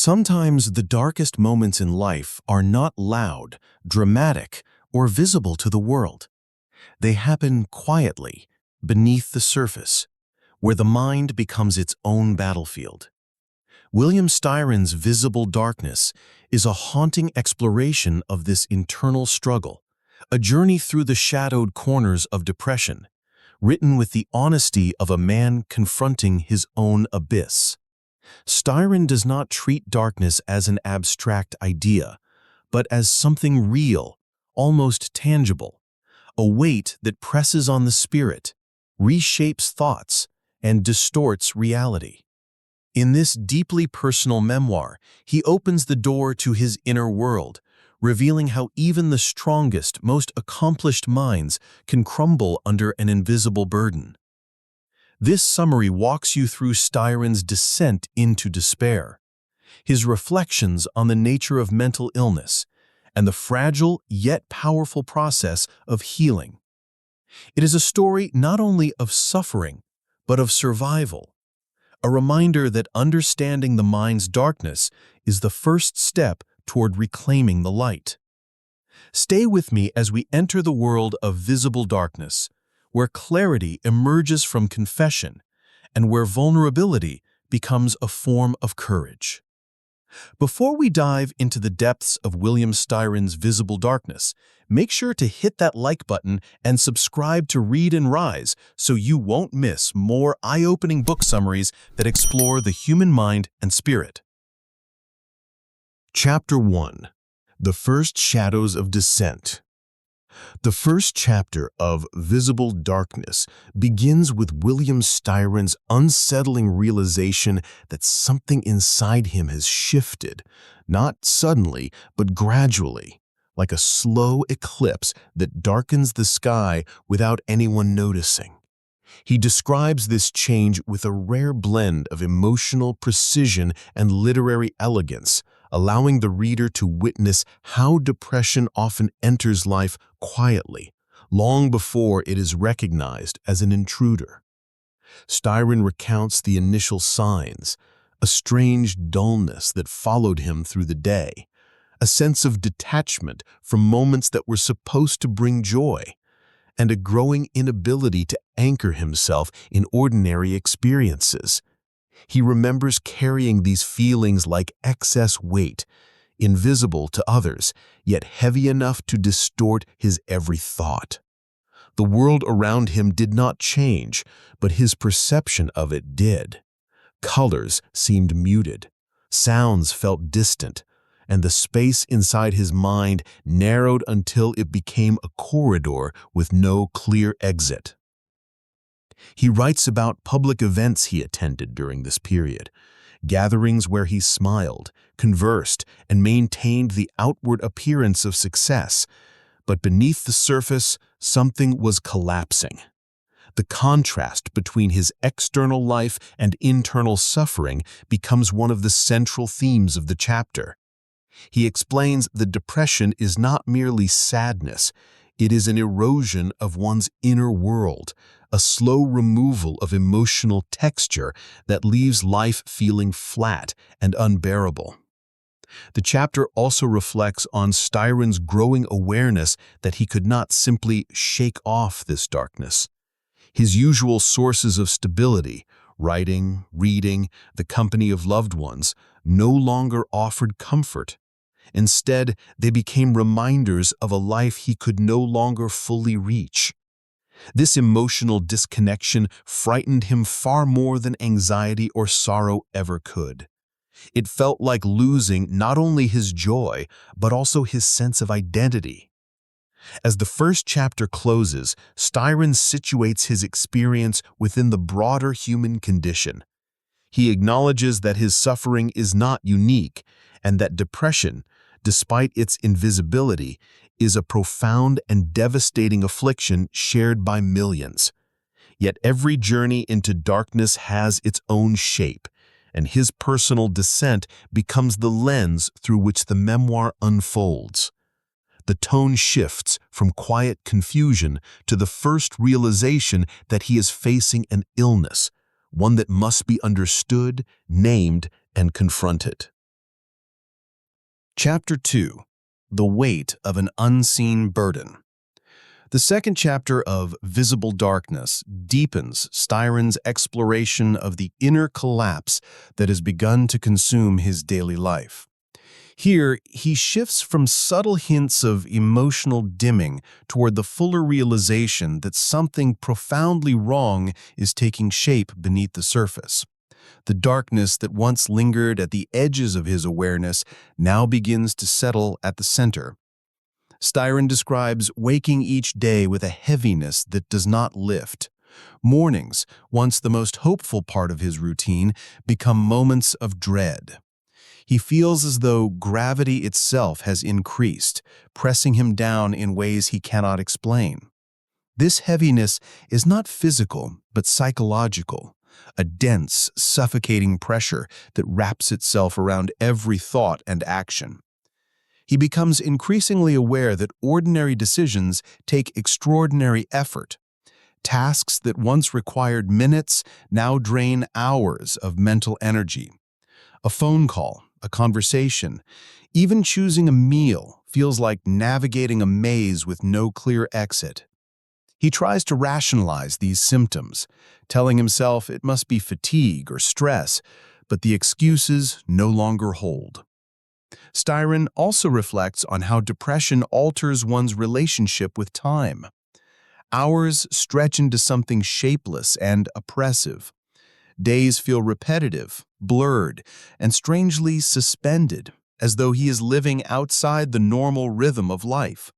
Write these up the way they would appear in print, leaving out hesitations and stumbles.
Sometimes the darkest moments in life are not loud, dramatic, or visible to the world. They happen quietly, beneath the surface, where the mind becomes its own battlefield. William Styron's Visible Darkness is a haunting exploration of this internal struggle, a journey through the shadowed corners of depression, written with the honesty of a man confronting his own abyss. Styron does not treat darkness as an abstract idea, but as something real, almost tangible, a weight that presses on the spirit, reshapes thoughts, and distorts reality. In this deeply personal memoir, he opens the door to his inner world, revealing how even the strongest, most accomplished minds can crumble under an invisible burden. This summary walks you through Styron's descent into despair, his reflections on the nature of mental illness, and the fragile yet powerful process of healing. It is a story not only of suffering, but of survival, a reminder that understanding the mind's darkness is the first step toward reclaiming the light. Stay with me as we enter the world of visible darkness, where clarity emerges from confession and where vulnerability becomes a form of courage. Before we dive into the depths of William Styron's Visible Darkness, make sure to hit that like button and subscribe to Read and Rise so you won't miss more eye-opening book summaries that explore the human mind and spirit. Chapter 1. The First Shadows of Descent. The first chapter of Visible Darkness begins with William Styron's unsettling realization that something inside him has shifted, not suddenly, but gradually, like a slow eclipse that darkens the sky without anyone noticing. He describes this change with a rare blend of emotional precision and literary elegance, allowing the reader to witness how depression often enters life quietly, long before it is recognized as an intruder. Styron recounts the initial signs, a strange dullness that followed him through the day, a sense of detachment from moments that were supposed to bring joy, and a growing inability to anchor himself in ordinary experiences. He remembers carrying these feelings like excess weight, invisible to others, yet heavy enough to distort his every thought. The world around him did not change, but his perception of it did. Colors seemed muted, sounds felt distant, and the space inside his mind narrowed until it became a corridor with no clear exit. He writes about public events he attended during this period, gatherings where he smiled, conversed, and maintained the outward appearance of success, but beneath the surface, something was collapsing. The contrast between his external life and internal suffering becomes one of the central themes of the chapter. He explains that depression is not merely sadness, it is an erosion of one's inner world, a slow removal of emotional texture that leaves life feeling flat and unbearable. The chapter also reflects on Styron's growing awareness that he could not simply shake off this darkness. His usual sources of stability, writing, reading, the company of loved ones, no longer offered comfort. Instead, they became reminders of a life he could no longer fully reach. This emotional disconnection frightened him far more than anxiety or sorrow ever could. It felt like losing not only his joy, but also his sense of identity. As the first chapter closes, Styron situates his experience within the broader human condition. He acknowledges that his suffering is not unique, and that depression, despite its invisibility, is a profound and devastating affliction shared by millions. Yet every journey into darkness has its own shape, and his personal descent becomes the lens through which the memoir unfolds. The tone shifts from quiet confusion to the first realization that he is facing an illness, one that must be understood, named, and confronted. Chapter 2. The Weight of an Unseen Burden. The second chapter of Visible Darkness deepens Styron's exploration of the inner collapse that has begun to consume his daily life. Here, he shifts from subtle hints of emotional dimming toward the fuller realization that something profoundly wrong is taking shape beneath the surface. The darkness that once lingered at the edges of his awareness now begins to settle at the center. Styron describes waking each day with a heaviness that does not lift. Mornings, once the most hopeful part of his routine, become moments of dread. He feels as though gravity itself has increased, pressing him down in ways he cannot explain. This heaviness is not physical, but psychological, a dense, suffocating pressure that wraps itself around every thought and action. He becomes increasingly aware that ordinary decisions take extraordinary effort. Tasks that once required minutes now drain hours of mental energy. A phone call, a conversation, even choosing a meal feels like navigating a maze with no clear exit. He tries to rationalize these symptoms, telling himself it must be fatigue or stress, but the excuses no longer hold. Styron also reflects on how depression alters one's relationship with time. Hours stretch into something shapeless and oppressive. Days feel repetitive, blurred, and strangely suspended, as though he is living outside the normal rhythm of life.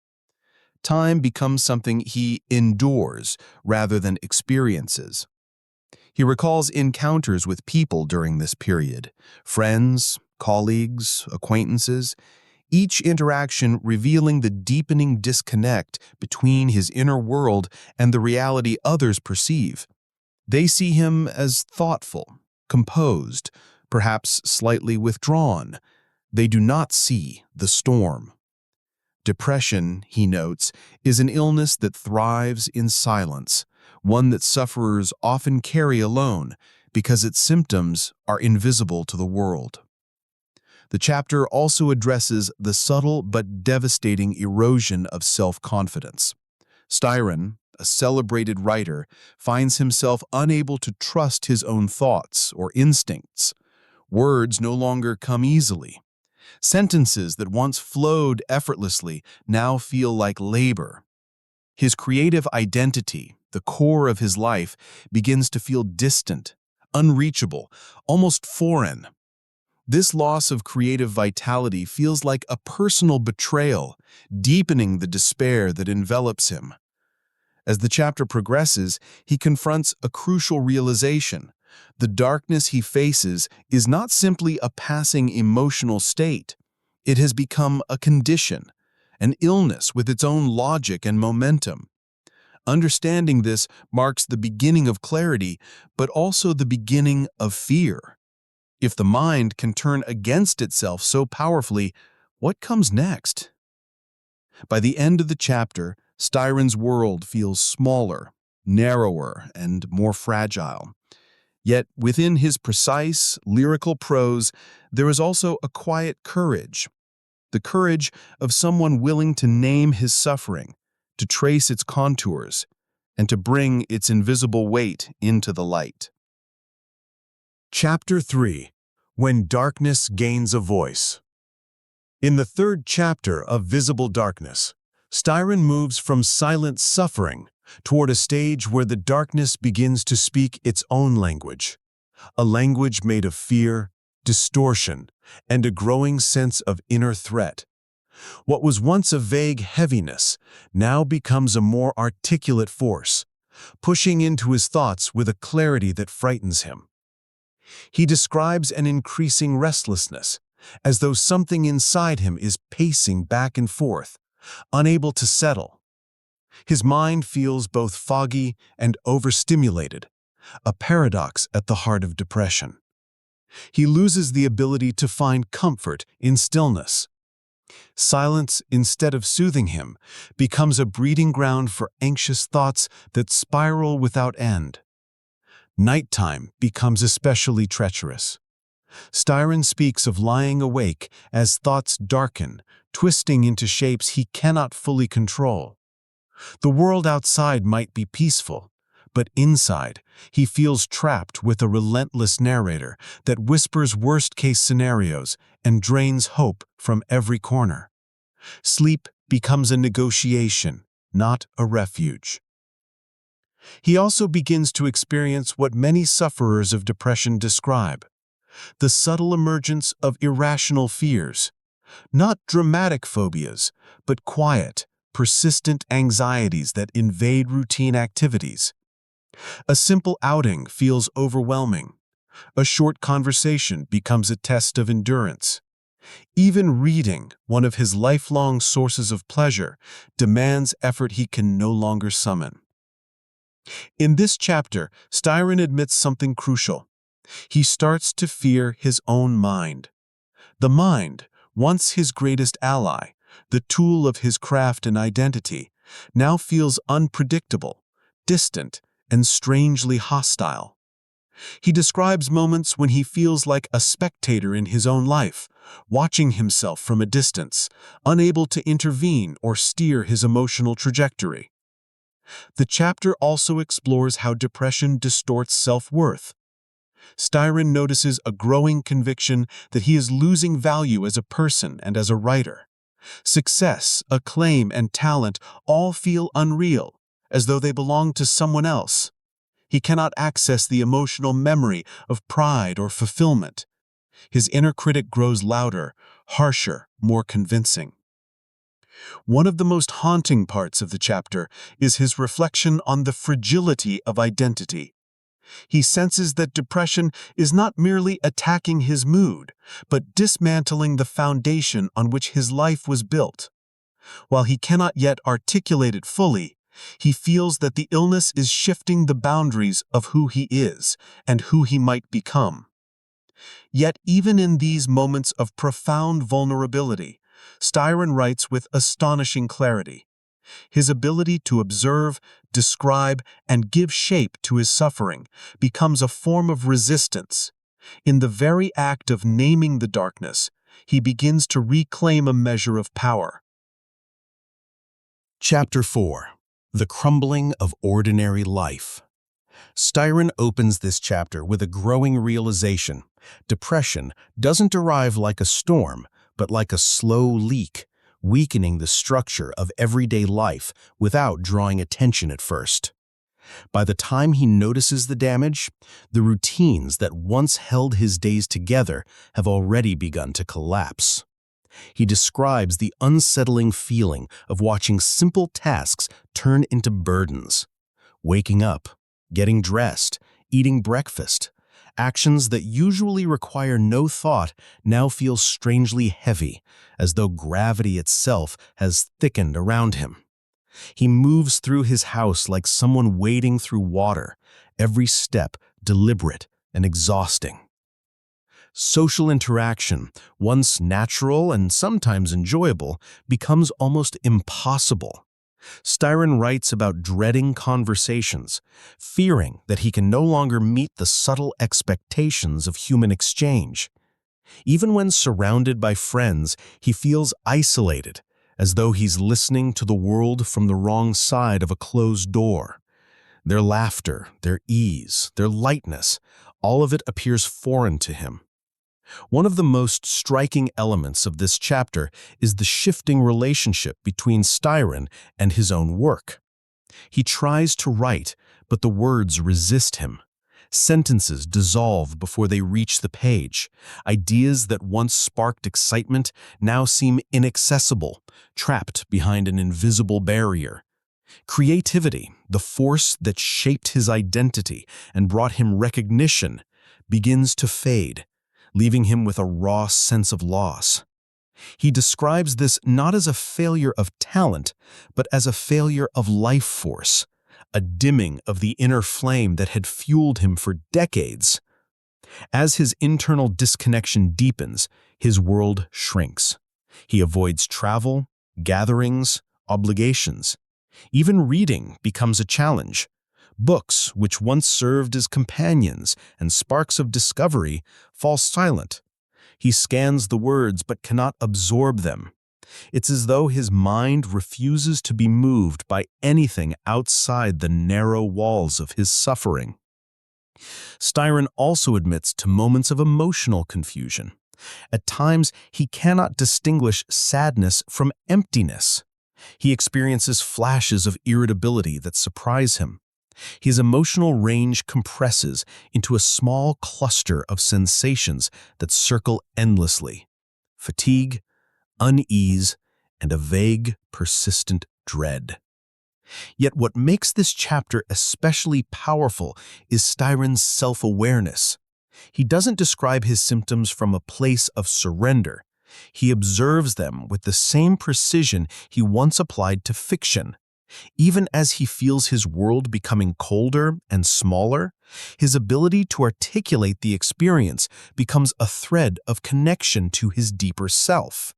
Time becomes something he endures rather than experiences. He recalls encounters with people during this period, friends, colleagues, acquaintances, each interaction revealing the deepening disconnect between his inner world and the reality others perceive. They see him as thoughtful, composed, perhaps slightly withdrawn. They do not see the storm. Depression, he notes, is an illness that thrives in silence, one that sufferers often carry alone because its symptoms are invisible to the world. The chapter also addresses the subtle but devastating erosion of self-confidence. Styron, a celebrated writer, finds himself unable to trust his own thoughts or instincts. Words no longer come easily. Sentences that once flowed effortlessly now feel like labor. His creative identity, the core of his life, begins to feel distant, unreachable, almost foreign. This loss of creative vitality feels like a personal betrayal, deepening the despair that envelops him. As the chapter progresses, he confronts a crucial realization. The darkness he faces is not simply a passing emotional state. It has become a condition, an illness with its own logic and momentum. Understanding this marks the beginning of clarity, but also the beginning of fear. If the mind can turn against itself so powerfully, what comes next? By the end of the chapter, Styron's world feels smaller, narrower, and more fragile. Yet within his precise, lyrical prose, there is also a quiet courage. The courage of someone willing to name his suffering, to trace its contours, and to bring its invisible weight into the light. Chapter 3. When Darkness Gains a Voice. In the third chapter of Visible Darkness, Styron moves from silent suffering toward a stage where the darkness begins to speak its own language, a language made of fear, distortion, and a growing sense of inner threat. What was once a vague heaviness now becomes a more articulate force, pushing into his thoughts with a clarity that frightens him. He describes an increasing restlessness, as though something inside him is pacing back and forth, unable to settle. His mind feels both foggy and overstimulated, a paradox at the heart of depression. He loses the ability to find comfort in stillness. Silence, instead of soothing him, becomes a breeding ground for anxious thoughts that spiral without end. Nighttime becomes especially treacherous. Styron speaks of lying awake as thoughts darken, twisting into shapes he cannot fully control. The world outside might be peaceful, but inside, he feels trapped with a relentless narrator that whispers worst-case scenarios and drains hope from every corner. Sleep becomes a negotiation, not a refuge. He also begins to experience what many sufferers of depression describe: the subtle emergence of irrational fears, not dramatic phobias, but quiet, persistent anxieties that invade routine activities. A simple outing feels overwhelming. A short conversation becomes a test of endurance. Even reading, one of his lifelong sources of pleasure, demands effort he can no longer summon. In this chapter, Styron admits something crucial. He starts to fear his own mind. The mind, once his greatest ally, the tool of his craft and identity, now feels unpredictable, distant, and strangely hostile. He describes moments when he feels like a spectator in his own life, watching himself from a distance, unable to intervene or steer his emotional trajectory. The chapter also explores how depression distorts self-worth. Styron notices a growing conviction that he is losing value as a person and as a writer. Success, acclaim, and talent all feel unreal, as though they belong to someone else. He cannot access the emotional memory of pride or fulfillment. His inner critic grows louder, harsher, more convincing. One of the most haunting parts of the chapter is his reflection on the fragility of identity. He senses that depression is not merely attacking his mood, but dismantling the foundation on which his life was built. While he cannot yet articulate it fully, he feels that the illness is shifting the boundaries of who he is and who he might become. Yet even in these moments of profound vulnerability, Styron writes with astonishing clarity. His ability to observe, describe, and give shape to his suffering becomes a form of resistance. In the very act of naming the darkness, he begins to reclaim a measure of power. Chapter 4. The Crumbling of Ordinary Life. Styron opens this chapter with a growing realization. Depression doesn't arrive like a storm, but like a slow leak, weakening the structure of everyday life without drawing attention at first. By the time he notices the damage, the routines that once held his days together have already begun to collapse. He describes the unsettling feeling of watching simple tasks turn into burdens. Waking up, getting dressed, eating breakfast. Actions that usually require no thought now feel strangely heavy, as though gravity itself has thickened around him. He moves through his house like someone wading through water, every step deliberate and exhausting. Social interaction, once natural and sometimes enjoyable, becomes almost impossible. Styron writes about dreading conversations, fearing that he can no longer meet the subtle expectations of human exchange. Even when surrounded by friends, he feels isolated, as though he's listening to the world from the wrong side of a closed door. Their laughter, their ease, their lightness, all of it appears foreign to him. One of the most striking elements of this chapter is the shifting relationship between Styron and his own work. He tries to write, but the words resist him. Sentences dissolve before they reach the page. Ideas that once sparked excitement now seem inaccessible, trapped behind an invisible barrier. Creativity, the force that shaped his identity and brought him recognition, begins to fade, leaving him with a raw sense of loss. He describes this not as a failure of talent, but as a failure of life force, a dimming of the inner flame that had fueled him for decades. As his internal disconnection deepens, his world shrinks. He avoids travel, gatherings, obligations. Even reading becomes a challenge. Books, which once served as companions and sparks of discovery, fall silent. He scans the words but cannot absorb them. It's as though his mind refuses to be moved by anything outside the narrow walls of his suffering. Styron also admits to moments of emotional confusion. At times, he cannot distinguish sadness from emptiness. He experiences flashes of irritability that surprise him. His emotional range compresses into a small cluster of sensations that circle endlessly: fatigue, unease, and a vague, persistent dread. Yet what makes this chapter especially powerful is Styron's self-awareness. He doesn't describe his symptoms from a place of surrender. He observes them with the same precision he once applied to fiction. Even as he feels his world becoming colder and smaller, his ability to articulate the experience becomes a thread of connection to his deeper self.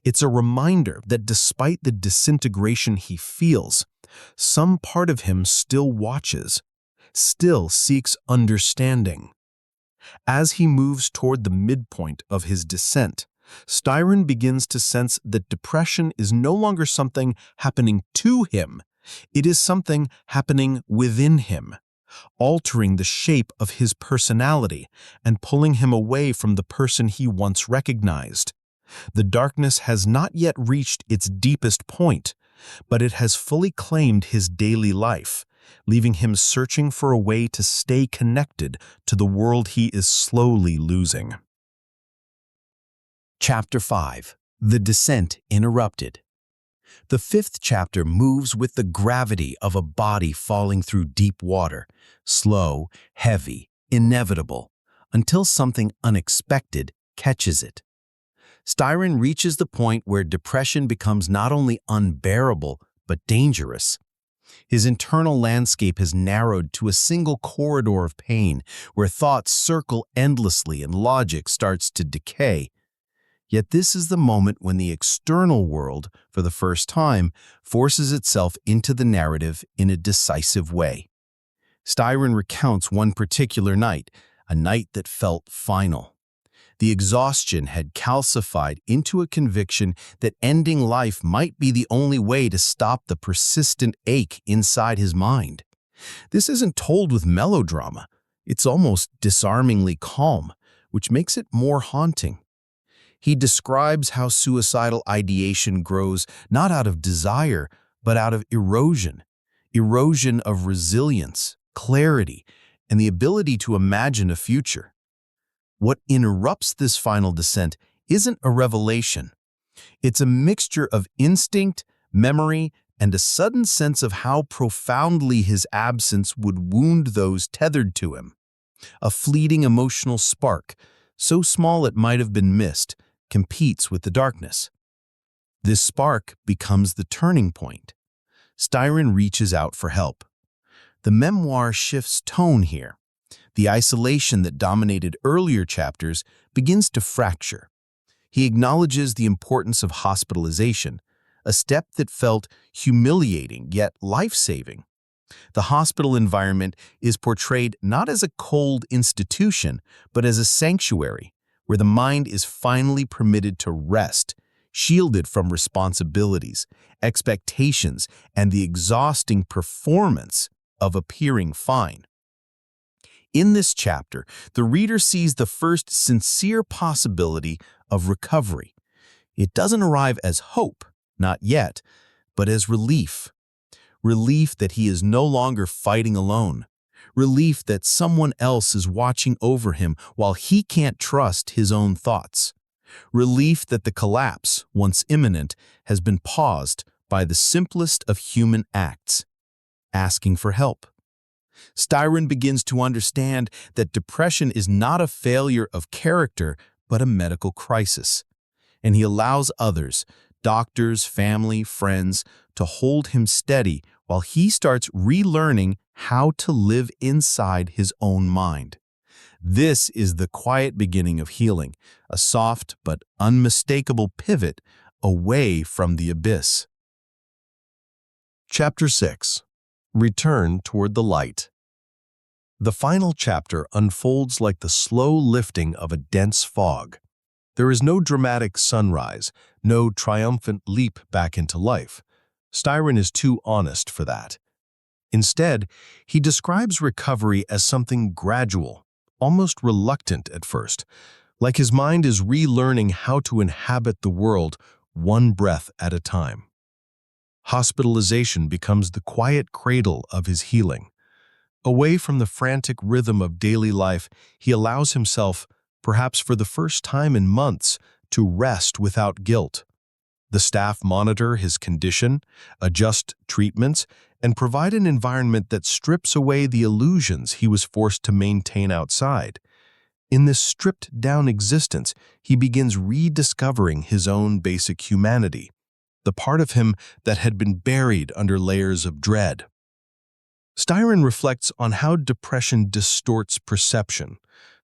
It's a reminder that despite the disintegration he feels, some part of him still watches, still seeks understanding. As he moves toward the midpoint of his descent, Styron begins to sense that depression is no longer something happening to him. It is something happening within him, altering the shape of his personality and pulling him away from the person he once recognized. The darkness has not yet reached its deepest point, but it has fully claimed his daily life, leaving him searching for a way to stay connected to the world he is slowly losing. Chapter 5. The Descent Interrupted. The fifth chapter moves with the gravity of a body falling through deep water, slow, heavy, inevitable, until something unexpected catches it. Styron reaches the point where depression becomes not only unbearable, but dangerous. His internal landscape has narrowed to a single corridor of pain, where thoughts circle endlessly and logic starts to decay. Yet this is the moment when the external world, for the first time, forces itself into the narrative in a decisive way. Styron recounts one particular night, a night that felt final. The exhaustion had calcified into a conviction that ending life might be the only way to stop the persistent ache inside his mind. This isn't told with melodrama. It's almost disarmingly calm, which makes it more haunting. He describes how suicidal ideation grows not out of desire, but out of erosion of resilience, clarity, and the ability to imagine a future. What interrupts this final descent isn't a revelation. It's a mixture of instinct, memory, and a sudden sense of how profoundly his absence would wound those tethered to him. A fleeting emotional spark, so small it might have been missed, competes with the darkness. This spark becomes the turning point. Styron reaches out for help. The memoir shifts tone here. The isolation that dominated earlier chapters begins to fracture. He acknowledges the importance of hospitalization, a step that felt humiliating yet life-saving. The hospital environment is portrayed not as a cold institution, but as a sanctuary, where the mind is finally permitted to rest, shielded from responsibilities, expectations, and the exhausting performance of appearing fine. In this chapter, the reader sees the first sincere possibility of recovery. It doesn't arrive as hope, not yet, but as relief. Relief that he is no longer fighting alone. Relief that someone else is watching over him while he can't trust his own thoughts. Relief that the collapse, once imminent, has been paused by the simplest of human acts: asking for help. Styron begins to understand that depression is not a failure of character, but a medical crisis. And he allows others, doctors, family, friends, to hold him steady while he starts relearning how to live inside his own mind. This is the quiet beginning of healing, a soft but unmistakable pivot away from the abyss. Chapter 6. Return toward the light. The final chapter unfolds like the slow lifting of a dense fog. There is no dramatic sunrise, no triumphant leap back into life. Styron is too honest for that. Instead, he describes recovery as something gradual, almost reluctant at first, like his mind is relearning how to inhabit the world one breath at a time. Hospitalization becomes the quiet cradle of his healing. Away from the frantic rhythm of daily life, he allows himself, perhaps for the first time in months, to rest without guilt. The staff monitor his condition, adjust treatments, and provide an environment that strips away the illusions he was forced to maintain outside. In this stripped-down existence, he begins rediscovering his own basic humanity, the part of him that had been buried under layers of dread. Styron reflects on how depression distorts perception.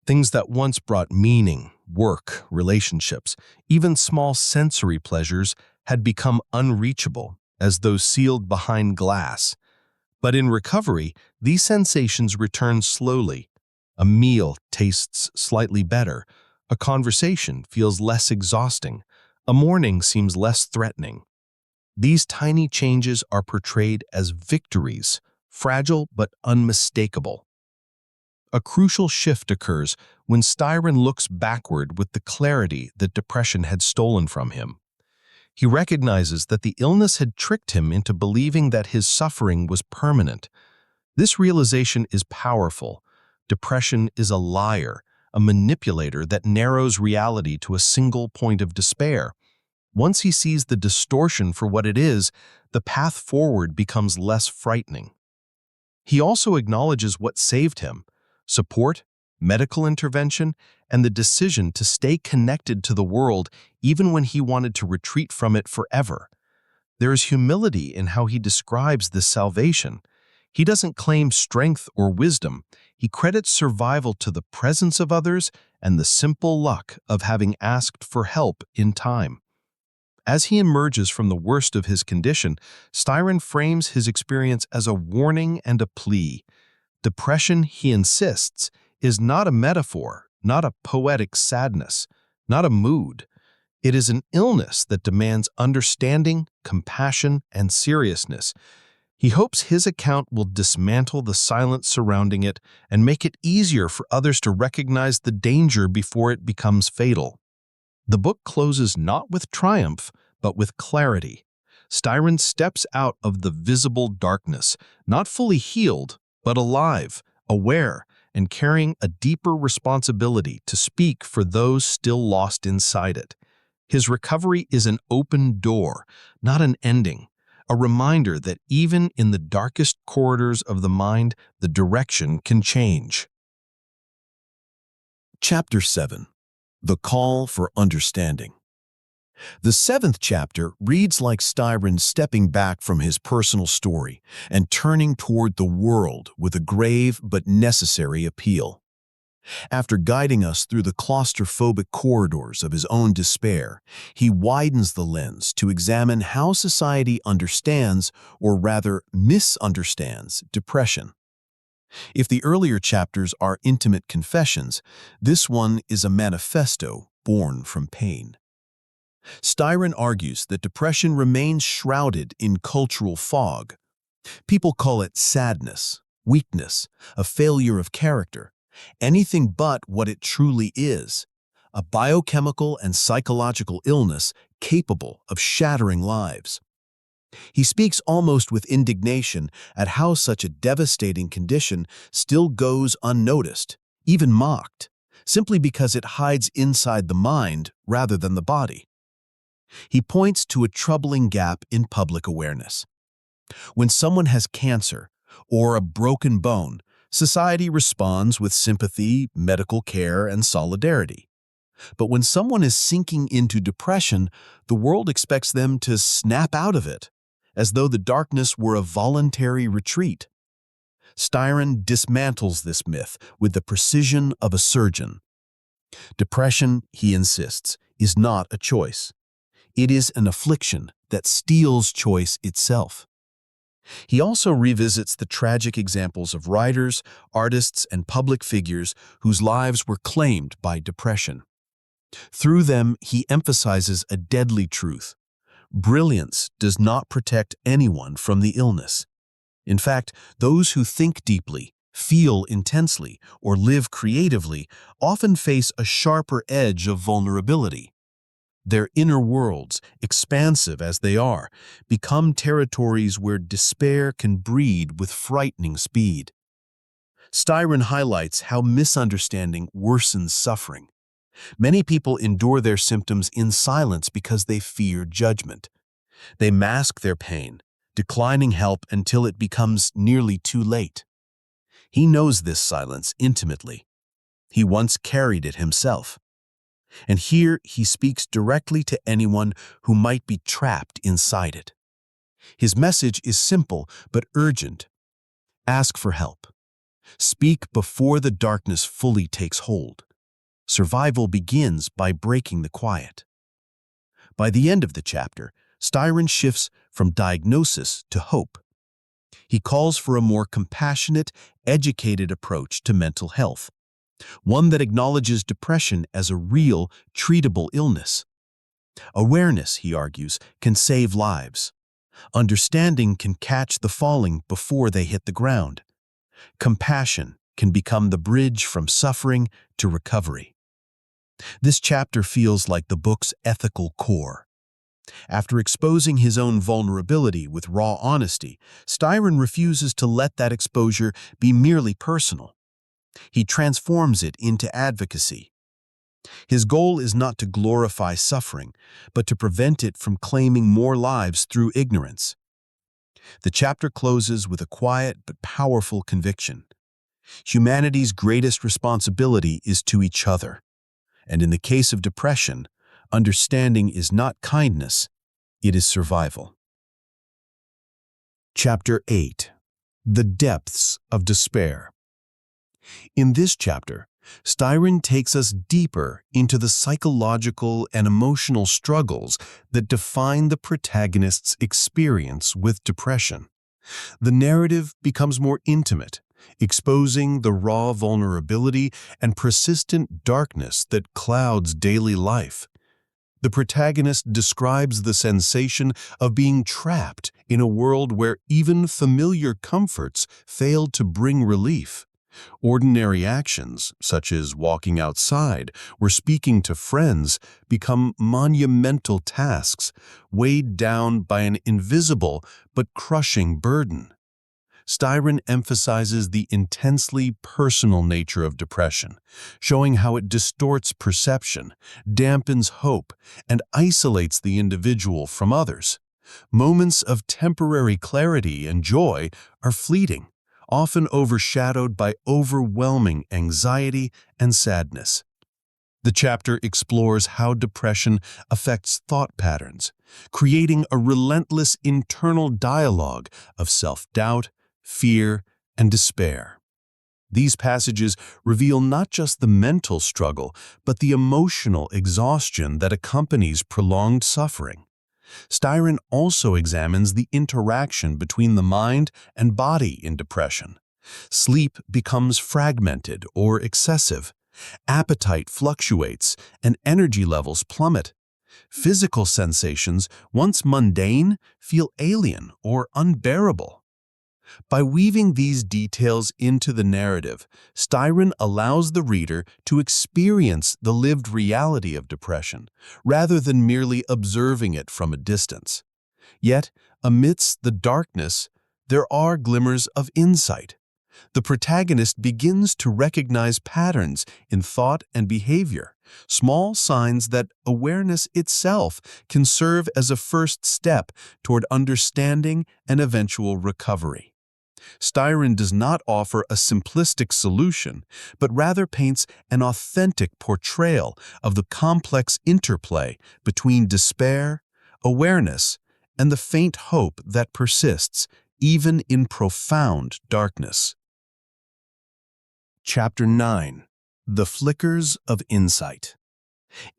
Things that once brought meaning, work, relationships, even small sensory pleasures had become unreachable, as though sealed behind glass. But in recovery, these sensations return slowly. A meal tastes slightly better. A conversation feels less exhausting. A morning seems less threatening. These tiny changes are portrayed as victories, fragile but unmistakable. A crucial shift occurs when Styron looks backward with the clarity that depression had stolen from him. He recognizes that the illness had tricked him into believing that his suffering was permanent. This realization is powerful. Depression is a liar, a manipulator that narrows reality to a single point of despair. Once he sees the distortion for what it is, the path forward becomes less frightening. He also acknowledges what saved him: support, medical intervention, and the decision to stay connected to the world even when he wanted to retreat from it forever. There is humility in how he describes this salvation. He doesn't claim strength or wisdom. He credits survival to the presence of others and the simple luck of having asked for help in time. As he emerges from the worst of his condition, Styron frames his experience as a warning and a plea. Depression, he insists, is not a metaphor, not a poetic sadness, not a mood. It is an illness that demands understanding, compassion, and seriousness. He hopes his account will dismantle the silence surrounding it and make it easier for others to recognize the danger before it becomes fatal. The book closes not with triumph, but with clarity. Styron steps out of the visible darkness, not fully healed, but alive, aware, and carrying a deeper responsibility to speak for those still lost inside it. His recovery is an open door, not an ending, a reminder that even in the darkest corridors of the mind, the direction can change. Chapter 7. The Call for Understanding. The 7th chapter reads like Styron stepping back from his personal story and turning toward the world with a grave but necessary appeal. After guiding us through the claustrophobic corridors of his own despair, he widens the lens to examine how society understands, or rather misunderstands, depression. If the earlier chapters are intimate confessions, this one is a manifesto born from pain. Styron argues that depression remains shrouded in cultural fog. People call it sadness, weakness, a failure of character, anything but what it truly is: a biochemical and psychological illness capable of shattering lives. He speaks almost with indignation at how such a devastating condition still goes unnoticed, even mocked, simply because it hides inside the mind rather than the body. He points to a troubling gap in public awareness. When someone has cancer or a broken bone, society responds with sympathy, medical care, and solidarity. But when someone is sinking into depression, the world expects them to snap out of it, as though the darkness were a voluntary retreat. Styron dismantles this myth with the precision of a surgeon. Depression, he insists, is not a choice. It is an affliction that steals choice itself. He also revisits the tragic examples of writers, artists, and public figures whose lives were claimed by depression. Through them, he emphasizes a deadly truth. Brilliance does not protect anyone from the illness. In fact, those who think deeply, feel intensely, or live creatively often face a sharper edge of vulnerability. Their inner worlds, expansive as they are, become territories where despair can breed with frightening speed. Styron highlights how misunderstanding worsens suffering. Many people endure their symptoms in silence because they fear judgment. They mask their pain, declining help until it becomes nearly too late. He knows this silence intimately. He once carried it himself. And here he speaks directly to anyone who might be trapped inside it. His message is simple but urgent. Ask for help. Speak before the darkness fully takes hold. Survival begins by breaking the quiet. By the end of the chapter, Styron shifts from diagnosis to hope. He calls for a more compassionate, educated approach to mental health, one that acknowledges depression as a real, treatable illness. Awareness, he argues, can save lives. Understanding can catch the falling before they hit the ground. Compassion can become the bridge from suffering to recovery. This chapter feels like the book's ethical core. After exposing his own vulnerability with raw honesty, Styron refuses to let that exposure be merely personal. He transforms it into advocacy. His goal is not to glorify suffering, but to prevent it from claiming more lives through ignorance. The chapter closes with a quiet but powerful conviction. Humanity's greatest responsibility is to each other. And in the case of depression, understanding is not kindness, it is survival. Chapter 8. The Depths of Despair. In this chapter, Styron takes us deeper into the psychological and emotional struggles that define the protagonist's experience with depression. The narrative becomes more intimate, exposing the raw vulnerability and persistent darkness that clouds daily life. The protagonist describes the sensation of being trapped in a world where even familiar comforts fail to bring relief. Ordinary actions, such as walking outside or speaking to friends, become monumental tasks, weighed down by an invisible but crushing burden. Styron emphasizes the intensely personal nature of depression, showing how it distorts perception, dampens hope, and isolates the individual from others. Moments of temporary clarity and joy are fleeting, often overshadowed by overwhelming anxiety and sadness. The chapter explores how depression affects thought patterns, creating a relentless internal dialogue of self-doubt, fear, and despair. These passages reveal not just the mental struggle, but the emotional exhaustion that accompanies prolonged suffering. Styron also examines the interaction between the mind and body in depression. Sleep becomes fragmented or excessive. Appetite fluctuates, and energy levels plummet. Physical sensations, once mundane, feel alien or unbearable. By weaving these details into the narrative, Styron allows the reader to experience the lived reality of depression, rather than merely observing it from a distance. Yet, amidst the darkness, there are glimmers of insight. The protagonist begins to recognize patterns in thought and behavior, small signs that awareness itself can serve as a first step toward understanding and eventual recovery. Styron does not offer a simplistic solution, but rather paints an authentic portrayal of the complex interplay between despair, awareness, and the faint hope that persists even in profound darkness. Chapter 9. The Flickers of Insight.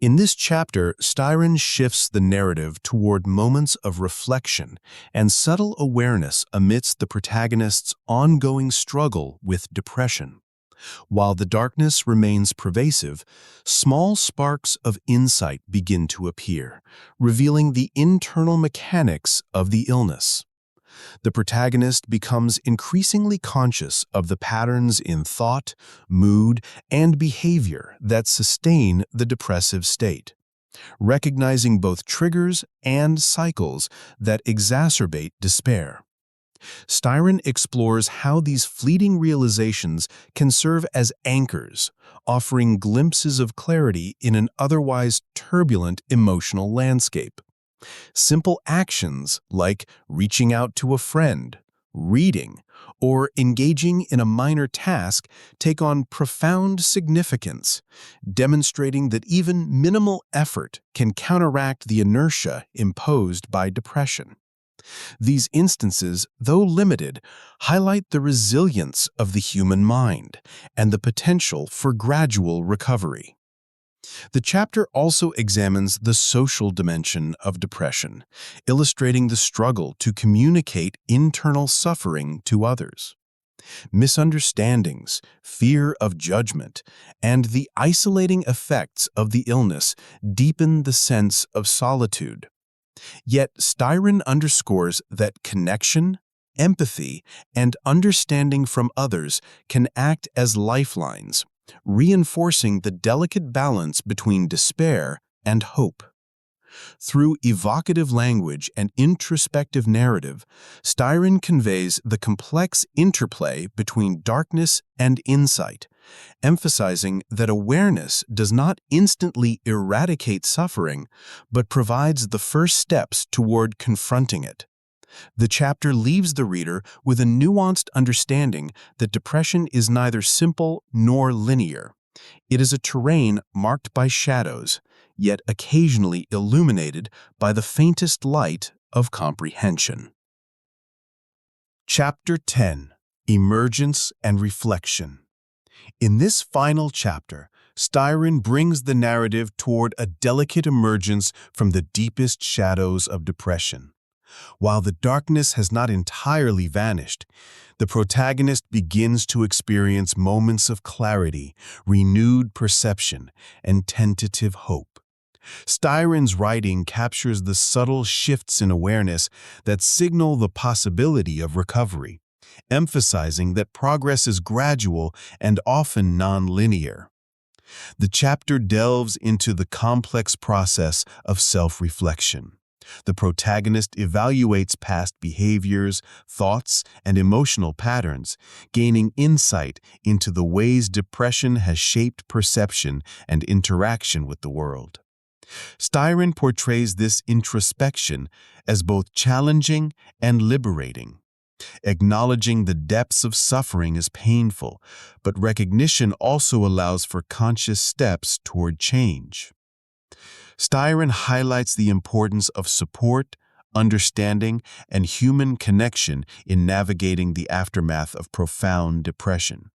In this chapter, Styron shifts the narrative toward moments of reflection and subtle awareness amidst the protagonist's ongoing struggle with depression. While the darkness remains pervasive, small sparks of insight begin to appear, revealing the internal mechanics of the illness. The protagonist becomes increasingly conscious of the patterns in thought, mood, and behavior that sustain the depressive state, recognizing both triggers and cycles that exacerbate despair. Styron explores how these fleeting realizations can serve as anchors, offering glimpses of clarity in an otherwise turbulent emotional landscape. Simple actions like reaching out to a friend, reading, or engaging in a minor task take on profound significance, demonstrating that even minimal effort can counteract the inertia imposed by depression. These instances, though limited, highlight the resilience of the human mind and the potential for gradual recovery. The chapter also examines the social dimension of depression, illustrating the struggle to communicate internal suffering to others. Misunderstandings, fear of judgment, and the isolating effects of the illness deepen the sense of solitude. Yet Styron underscores that connection, empathy, and understanding from others can act as lifelines, reinforcing the delicate balance between despair and hope. Through evocative language and introspective narrative, Styron conveys the complex interplay between darkness and insight, emphasizing that awareness does not instantly eradicate suffering, but provides the first steps toward confronting it. The chapter leaves the reader with a nuanced understanding that depression is neither simple nor linear. It is a terrain marked by shadows, yet occasionally illuminated by the faintest light of comprehension. Chapter 10: Emergence and Reflection. In this final chapter, Styron brings the narrative toward a delicate emergence from the deepest shadows of depression. While the darkness has not entirely vanished, the protagonist begins to experience moments of clarity, renewed perception, and tentative hope. Styron's writing captures the subtle shifts in awareness that signal the possibility of recovery, emphasizing that progress is gradual and often non-linear. The chapter delves into the complex process of self-reflection. The protagonist evaluates past behaviors, thoughts, and emotional patterns, gaining insight into the ways depression has shaped perception and interaction with the world. Styron portrays this introspection as both challenging and liberating. Acknowledging the depths of suffering is painful, but recognition also allows for conscious steps toward change. Styron highlights the importance of support, understanding, and human connection in navigating the aftermath of profound depression.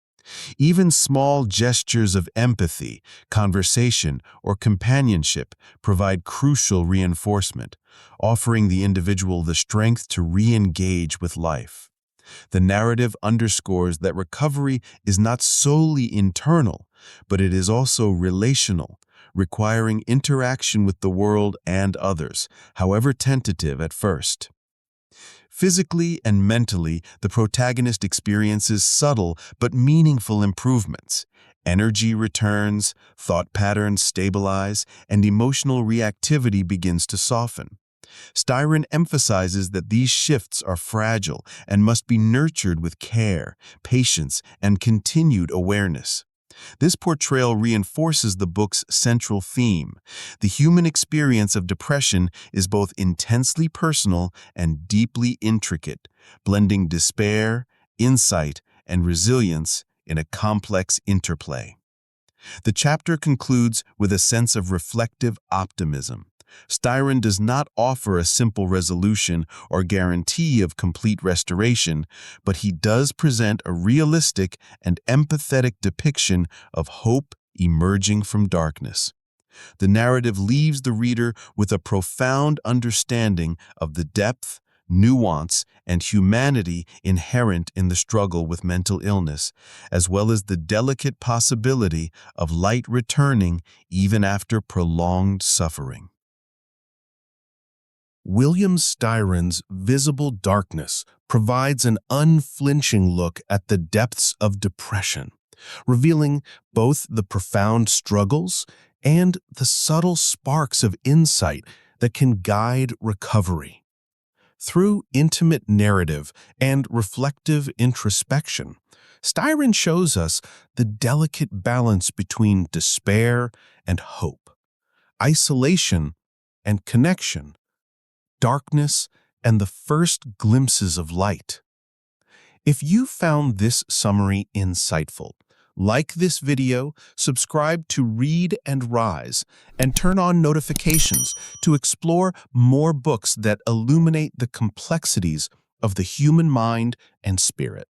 Even small gestures of empathy, conversation, or companionship provide crucial reinforcement, offering the individual the strength to re-engage with life. The narrative underscores that recovery is not solely internal, but it is also relational, requiring interaction with the world and others, however tentative at first. Physically and mentally, the protagonist experiences subtle but meaningful improvements. Energy returns, thought patterns stabilize, and emotional reactivity begins to soften. Styron emphasizes that these shifts are fragile and must be nurtured with care, patience, and continued awareness. This portrayal reinforces the book's central theme. The human experience of depression is both intensely personal and deeply intricate, blending despair, insight, and resilience in a complex interplay. The chapter concludes with a sense of reflective optimism. Styron does not offer a simple resolution or guarantee of complete restoration, but he does present a realistic and empathetic depiction of hope emerging from darkness. The narrative leaves the reader with a profound understanding of the depth, nuance, and humanity inherent in the struggle with mental illness, as well as the delicate possibility of light returning even after prolonged suffering. William Styron's Visible Darkness provides an unflinching look at the depths of depression, revealing both the profound struggles and the subtle sparks of insight that can guide recovery. Through intimate narrative and reflective introspection, Styron shows us the delicate balance between despair and hope, isolation and connection, darkness and the first glimpses of light. If you found this summary insightful, like this video, subscribe to Read and Rise, and turn on notifications to explore more books that illuminate the complexities of the human mind and spirit.